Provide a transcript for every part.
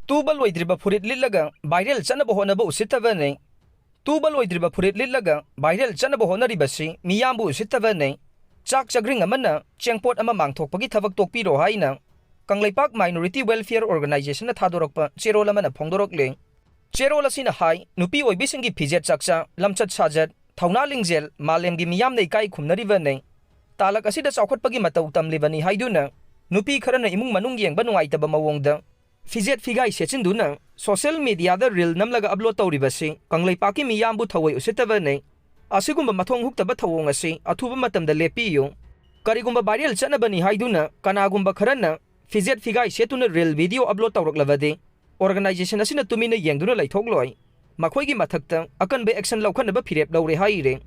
Tuba Loidriba Furit Litlaga, Biren Chatnaba Hotnaba Usittabani, Tuba Loidriba Furit Litlaga, Biren Chatnaba Hotnari Miyamgi Usittabani, Chak Chagring Amana, Chengpot Amamang Tokpagi Thavak Tokpiro Haina, Kangleipak Minority Welfare Organization Thadorokpa, Cherolamana Pongdorokling, Cherolasina Hai, Nupi Oibisingi Pijet Chaksa, Lamchat Sajat, Thauna Lingzel, Malemgi Miyamne Kai Kumnarivane, Talak Asida Sakotpagi Matautam Livani Haiduna, Nupi Karana Imung Manung Yang Banuaitaba Mawongda. Fijet Figai Sechenduna, social media the real Namlaga upload Tauribasi, Kangleipaki Miyambu Thawai Usittabani, Asigumba Matong Hoktaba Thawongasi, Atuba Matam the Lepio, Karigumba Biren Chatnabani Haiduna, Kanagumba Karana, Fijet Figai Setuna real video upload Tauroklavade, Organization Asina Tumina Yengduna like Togloi, Makwagi Matakta, Akan be action Laukanaba Pirep Laure Haire,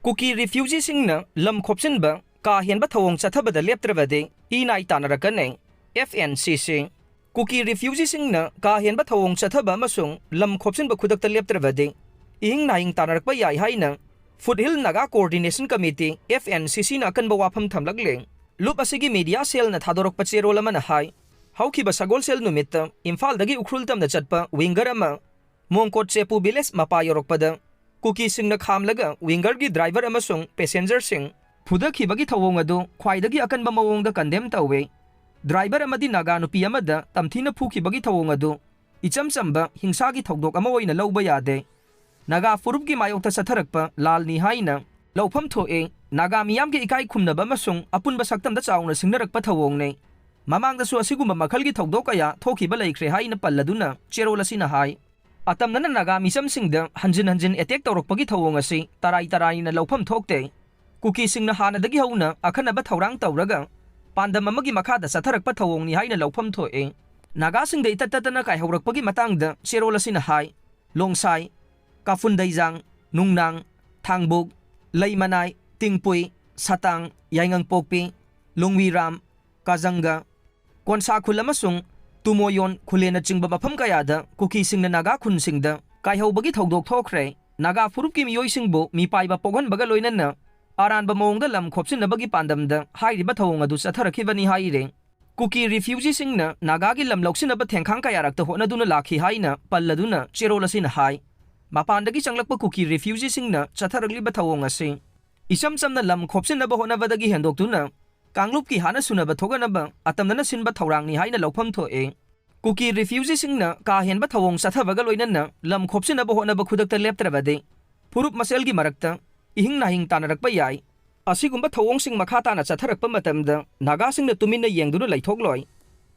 Kuki Refugeesingna, Khopchinba, Henba Thouwong Chathaba the Leptrabadi, Tannarakkani, FNCC. Kuki Refugeesingna, Henba Thouwong Chathaba Masung, Khopchinba Kudakta Leptrabadi, Tannarakkani Haina, Foothill Naga Coordination Committee, FNCC Nakanba Wapam Thamlagle, Loop Asigi Media Cell na Thadorok Pachero Lamana Hai, Hauki Basagol Cell Numita, Infal Dagi Ukrultam the Chatpa, Wingarama, Monkot Chepu Biles Mapayorokpada, Kuki Singna Khamlaga, Wingargi Driver Amasung, Passenger Sing, Pudaki Bagi Thawongadu, Kwaidagi Akanba Mawong the Condemned away. Driver amadi Naga nupi amada tamthina phuki bagi thawong adu icham chamba hingsagi thogdok ama oina lawba yade Naga Furup gi mayokta satharakpa lal ni haina lawpham thoe Naga Miyamgi ikai khumnaba masung apunba saktam da chauna Singnarakpa thawong ne mamangda su asigumba makhalgi thogdok aya thokiba laikhre haina palladuna cherolasina hai atamnana Naga misam singda hanjin attack tawrokpagi thawong asi tarai na lawpham thokte Kuki singna hanadagi hauna akhanaba thawrang tawraga Pandam amagi makada satharakpa thawong ni haina lawpham thoe Naga singda itattatana kai haurakpagi matangda cherolasina hai longsai kafundaijang nungnang thangbuk leimanai tingpui satang yaingang pokpi lungwiram kazanga konsa khul amasung tumoyon khulena chingba mafam kayada kuki singna Naga khun singda kai haubagi thogdok thokre Naga Furup ki miyoi singbo mi paiba poghan baga loinana Aranba Mongda Lam Khopchinbagi Pandamda, Hairiba Thawong adu Satharakibani Haire. Kuki Refugeesingna, Nagagi Lam Loksinaba Tenkanga Yarak the Hotnaduna Laki Haina, Palladuna, Cherolasina Hai. Mapandagi Changlakpa Kuki Refugeesingna, Chataragliba Thawong Asi. Isam Samna Lam Khopchinaba Hotnavadagi Hendoktuna, Kanglupki Hana Sunaba Thoganaba, Atamana Sinba Thawrang ni Haina Lopam Toe. Kuki Refugeesingna, Henba Thawong Sathavaga Loinana, Lam Khopchinaba Hotnaba Kudakta Leptrabadi. Purup Maselgi Marakta. Ihing Tannarakkpa yai. Asigumba Thouwong sing makata na Chatharakpa matamda, Naga singna tumina yengduna laithogloi.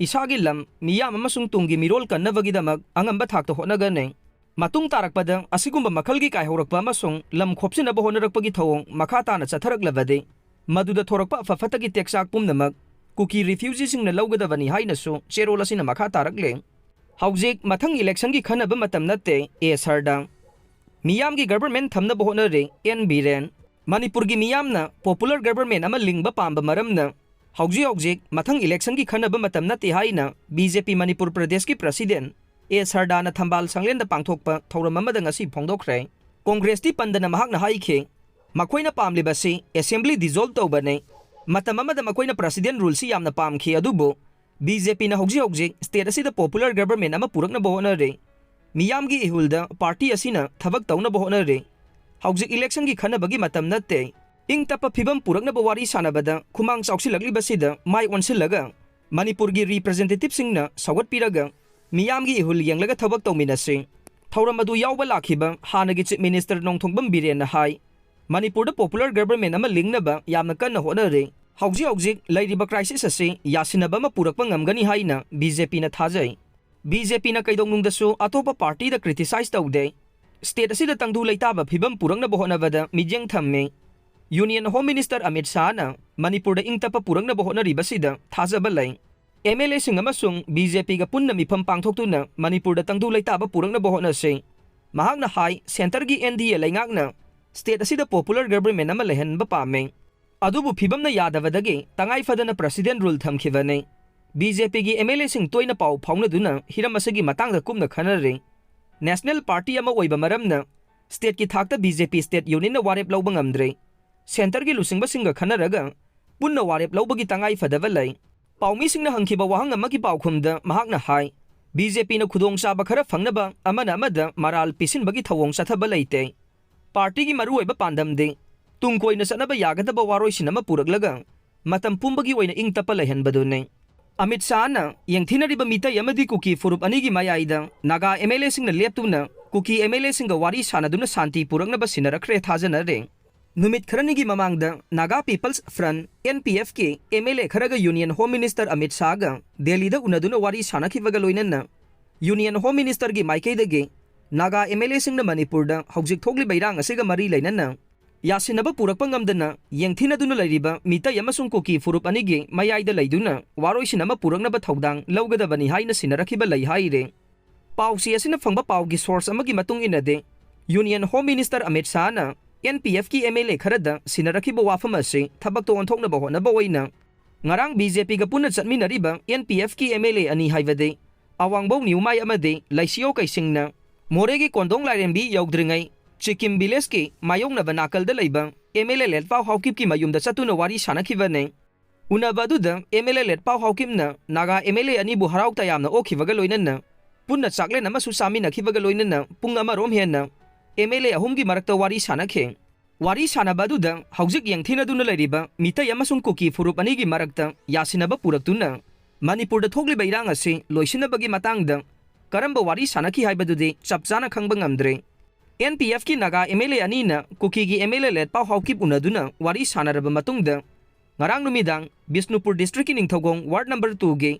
Isagi lam, Miyam amasung tunggi mirol kannabagidamag, angamba thakta hotnagane. Matung tarakpada, asigumba makhalgi kai haurakpa amasung, Lam Khopchinaba Hotnarakpagi Thouwong, makata na Chatharaklabade. Maduda thorakpa fafatagi teksak pumnamag, Kuki Refugeesingna lawgadavani hainasu, cherolasina makatarakle. Haujik mathang electiongi khanaba matam natte, sardang. Miyamgi government Thamnaba Hotnari Biren Manipurgi Miyamna popular government ama lingba pamba maramna Haujik mathang election gi khanaba matam nati haina BJP Manipur Pradesh ki president Sardana Thambal Sanglenda pangthokpa thoram amada ngasi phongdokre Congress ti pandana mahakna haikhe makoina pamlibasi assembly dissolve tawbane matam amada makoina president rule si yamna pamkhi adubo BJP na haujik state asida popular government ama Puraknaba Hotnari Miyamgi ihulda party asina thavak tawnaba hotnare haujik election gi khanabagi matam natte ingtapa phibam Puraknaba Wari sanabada khumang chauksilaglibasida mai onsilaga Manipur gi representative singna sawat piraga Miyamgi ihul yenglaga thavak tawminase thauramadu yawba lakhiba hanagi chief minister nongthongbam Biren na hai Manipur da popular government ama lingnaba yamna kanna hotnare haujik lairiba crisis ase yasinaba ma purakpa ngamgani haina BJP na thajai BJP na kaidong dasu atopa party da criticize tawde state asida tangdu laitaba phibam Puraknaba Hotnabada mijeng thamme Union Home Minister Amit Shah na Manipur da ingtapa Puraknaba Hotnariba sida thajaba lai MLA sing amasung BJP ga punna mifam pangthoktuna Manipur da tangdu laitaba Puraknaba Hotnase mahakna hai center gi NDA laingakna state asida popular government ama lehenba pame adubu phibam na yadavadagi tangai fadana president rule thamkhibane BJP gi MLA sing toina pau phaunaduna hiramasagi matangda kumna khanare National Party ama oiba maramna state ki thakta BJP state union na warep lawba ngamdre center gi lusingba singa khanaraga punna warep lawbagi tangai fadava lai paumi singna hangkhiba wahang ama ki paukhumda mahakna hai BJP na khudong chaba khara phangnaba amana amada maral pisinbagi Thouwong Chathaba leite party gi maru oiba pandam de tungkoi na sanaba yagadaba waroi sinama puraklaga matam pumbagi oina ingtapa lehenbadu ne Amit Shah na Yengthinariba mita yamadi Kuki Furup anigi Mayaida Naga MLA Singna Leptuna Kuki MLA Singa Wari Sanaduna Shanti Puraknaba Sinnarakhre Thajanari Numit Kharanigi mamangda Naga People's Front NPF ke MLA Kharaga Union Home Minister Amit Shah ga Delhi da unaduna Wari Sanakhivaga loinanna Union Home Minister gi Maikaida ge Naga MLA Singna Manipur da Hojik Thogli Bairang asiga mari lainanna Yasinaba purakpa ngamdana Yengthinaduna Loidriba mita yamasung Kuki Furup anigi Mayaida laiduna waroi sinama puraknaba thawdang lawgadabani haina Sinnarakhiba lei haire pausi asina phangba paugi source amagi matung inade Union Home Minister Amit Shah na NPF ki MLA kharada Sinnarakhiba wafam ase thabak to onthoknaba honaba oina ngarang BJP ga punna chatminariba NPF ki MLA ani haibade awangbo niumai amade laisio kaisingna moregi kondong lairembi yaudringai Chikim Village ki mayongnaba nakalda leiba MLA Letpau Haukip ki mayumda chatuna wari sanakibane unabaduda MLA Letpau Haukipna Naga MLA ani bu harau tayamna okhivaga loinanna punna chakle namasu samina khivaga loinanna pung amarom henna MLA ahumgi marakta wari sanakhe wari sanabaduda haujik Yengthinaduna leiriba mita yamasung Kuki Furup anigi marakta yasinaba puraktuna Manipurda thogli bairang ase loisinabagi matangda karamba wari sanakhi haibadude chapchana khangba ngamdre NPF ki Naga MLA anina Kuki gi MLA Letpau Haukip unaduna wari sanaraba matungda ngarang numidang Bisnupur District ki Ningthogong Ward number 2 ge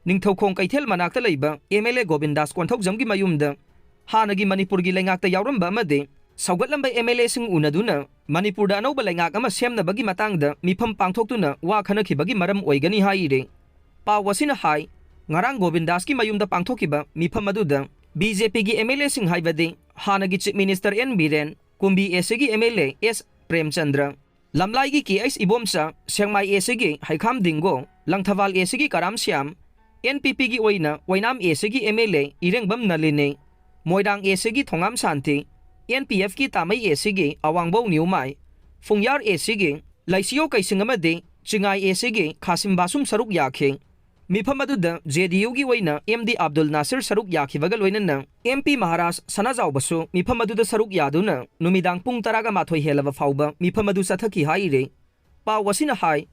Ningthokong Kaithel manakta leiba MLA Govindas Konthokjam gi mayumda hanagi Manipur gi lengakta yauramba amade saugatlamba MLA sing unaduna Manipurda anauba lengak ama semnabagi matangda mifam pangthoktuna wa khanakhibagi maram oigani haire pawasina hai ngarang Govindas ki mayumda pangthokiba mifam aduda BJP gi MLA sing haibade hanagi Chief Minister N Biren Kumbi SG MLA S Premchandra Lamlai gi KS Ibomsa Sengmai SG Haikham Dingo Langthawal SG Karam Syam NPP gi oina Wainam SG MLA Irengbam Naline Moidang SG Thongam Shanti NPF ki Tamai SG Awangbo Niumai Fungyar SG Laisio Kaisingamade Chingai SG Khasim Basum Saruk Yakhe Mipamaduda JDU gi oina MD Abdul Nasir Saruk yakhivaga loinanna MP Maharaj Sanajau basu mipamaduda Saruk yaduna numidang pung taraga mathoi helava fauba mipamadu sathaki haire pawasina hai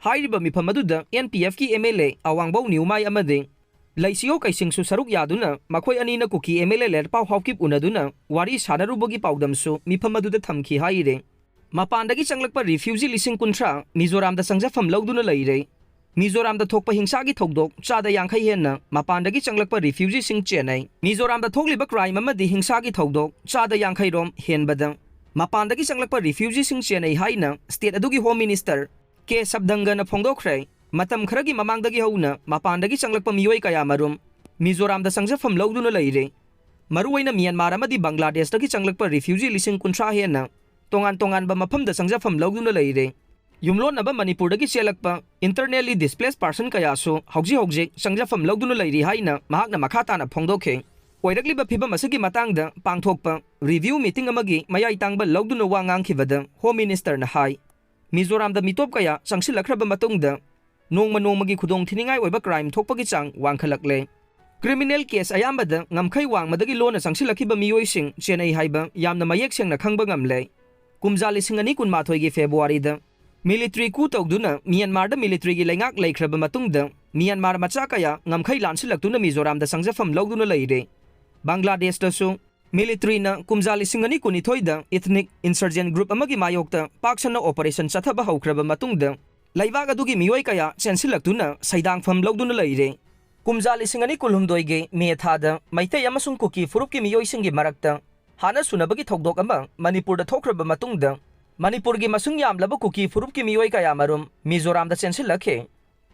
hairiba mipamaduda NPF ki MLA awangbo niumai amade laisio kaisingsu Saruk yaduna makhoi anina Kuki MLA Letpau Haukip unaduna wari sanarubogi paudamsu mipamaduda thamki haire mapandagi changlakpa refugee lising kuntra Mizoram da sangjafam lawduna leire Mizoram da thokpa hingsagi thokdok chada yangkhai henna mapandagi changlakpa refugee sing chenai Mizoram da thokliba crime amadi hingsagi thokdok chada yangkhai rom henbada mapandagi changlakpa refugee sing chenai haina state adugi home minister ke sabdanga na phongdokhre matam kharagi mamangdagi hauna mapandagi changlakpa miyoi kaya marum Mizoram da sangjafam lawduna leire maruwaina Myanmar amadi Bangladesh dagi changlakpa refugee lising kuntra henna tongan ba mafam da sangjafam lawduna leire Yumlon naba Manipur dagi chelakpa internally displaced person kaya so hauji sangjafam lawduna leiri haina mahakna makhata na phongdokhe oirakliba phibam asigi matangda pangthokpa review meeting amagi mayai tangba lawduna wa ngangkhibada home minister na hai Mizoram da mitop kaya sangsilakraba matungda nongmagi khudong thiningai oiba crime thokpagi chang wangkhalakle criminal case ayambada ngamkhai wangmadagi lona sangsilakhiba miyoising chenai haiba yamna mayek sengna khangba ngamle kumjali singani kunmathoi gi February da military coup tawduna Myanmar da military gi lengak leikraba matungda Myanmar macha kaya ngamkhai lansilaktuna Mizoram da sangjafam lawduna leire Bangladesh da su military na kumjali singani kunithoi da ethnic insurgent group amagi mayokta paksana operation Chathaba haukraba matungda laiwag adugi miyoi kaya chensilaktuna saidangfam lawduna leire kumjali singani kulhumdoi ge me thada maitei amasung Kuki Furup ki miyoi singi marakta hana sunabagi thokdok ama Manipur da thokraba matungda Manipur gi masung yamlaba Kuki Furup ki miyoi kaya marum Mizoram da chensilakhe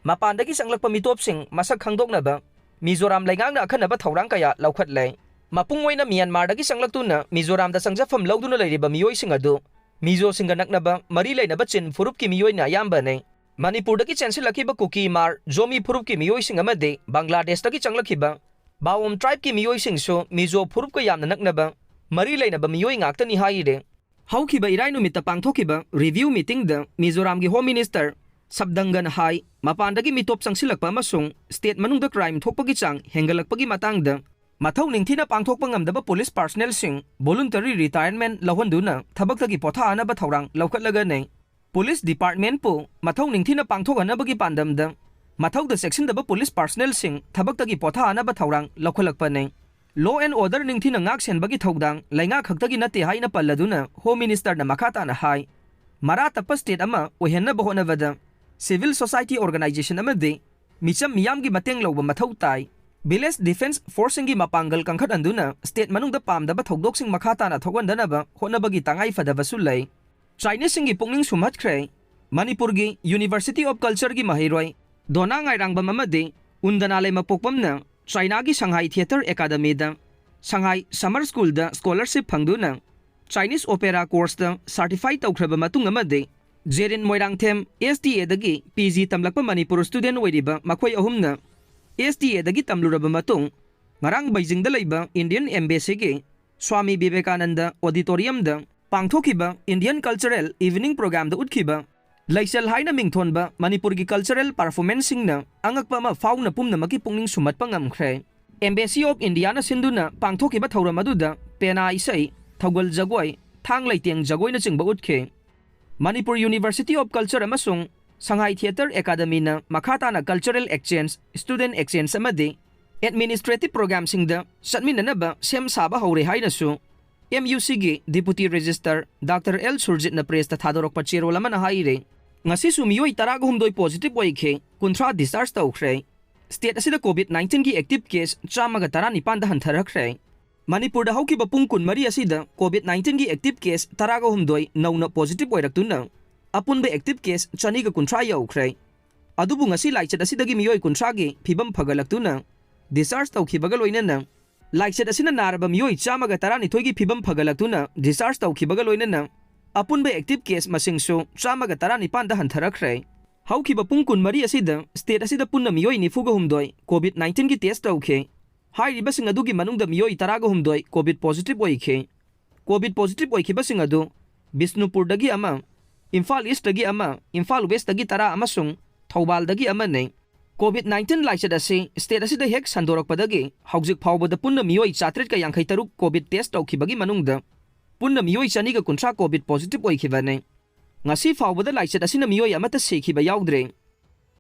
mapandagi changlakpa mitop sing masak khangdoknaba Mizoram laingangna akhanaba thawrang kaya laukhatle mapung oina Myanmar dagi changlaktuna Mizoram da sangjafam lawduna leiriba miyoi sing adu Mizo singa naknaba mari leinaba chin Furup ki miyoi na yamba ne Manipur dagi chensilakhiba Kuki Mar Zomi Furup ki miyoi sing amade Bangladesh dagi changlakhiba Bawom tribe ki miyoi sing so Mizo Furup ka yamna naknaba mari leinaba miyoi ngaktani haire Haukiba irai numita pangthokiba review meeting da Mizoram gi home minister Sabdangan hai mapandagi mitop sangsilakpa amasung state manungda crime thokpagi chang hengalakpagi matangda mathau ningthina pangthokpa ngamdaba police personnel sing voluntary retirement lahonduna thabaktagi potha anaba thorang laukatlaga nei police department pu mathau ningthina pangthokanabagi pandamda mathau da section daba police personnel sing thabaktagi potha anaba thorang laukhalakpa nei law and order ningthina ngak senbagi thodang lainga khaktagi nate haina palladuna home minister na makhata na hai mara tapa state ama ohenna bahonavada civil society organization amade micham miyamgi mateng lawba mathau tai village defense force ngi mapangal kangkhat anduna state manungda pamdaba thodok sing makhata na thogandanaba honabagi tangai fadaba sulai Chinese singi pungning sumathkhre Manipur gi University of Culture gi mahiroi dona ngairangba mamade undana lema pokpamna China gi Shanghai Theater Academy da Shanghai Summer School da scholarship phangduna Chinese opera course da certified tawkhraba matung amade Jerin Moirangthem STA dagi PG tamlakpa Manipur student oiriba makhoi ahumna STA dagi tamluraba matung ngarang Beijing da leiba Indian Embassy gi Swami Vivekananda Auditorium da pangthokiba Indian Cultural Evening Program da utkhiba Laisal haina mingthonba Manipur gi cultural performance singna angakpa ma fauna pumna maki pungning sumatpa ngamkhre Embassy of India na sinduna pangthokiba thauram aduda pena isai thogol jagoi thang leiteng jagoi na chingba utkhe Manipur University of Culture amasung Shanghai Theater Academy na makhata na cultural exchange student exchange amade administrative program singda satminanaba sem saba hore haina su MUC gi Deputy Registrar Dr. L. Surjit na press ta thadorok pa chero lama na haire ngasi su miyoi taraga humdoi positive oikhe kunthra discharge tawkhre state asida COVID-19 gi active case chamaga tarani panda hantharakhre Manipur da hauki bapung kun mari asida COVID-19 gi active case taraga humdoi nauna positive oiraktuna apunba active case chani ga kunthra yaukhre adubu ngasi laichat asida gi miyoi kunthra gi phibam phagalaktuna discharge tawkhibaga loinana Laikset asina naraba miyoi chamaga tarani thoigi phibam phagalaktuna discharge tawkhibaga loinana apunba active case masingsu chamaga tarani panda hantharakhre haukiba pungkun mari asida state asida punna miyoi nifuga humdoi COVID-19 gi test tawkhe hairiba sing adugi manungda miyoi taraga humdoi COVID positive oikhe COVID positive oikhiba sing adu Bisnupur dagi ama Imphal East dagi ama Imphal West dagi tara amasung Thobal dagi ama nei COVID-19 laichat asi state asida hek sandorakpadagi haujik phawbada punna miyoi 483 COVID test tawkhibagi manungda punna miyoi chani ga kunthra COVID positive oikhibane ngasi phawbada laichat asina miyoi amata sekhiba yaudre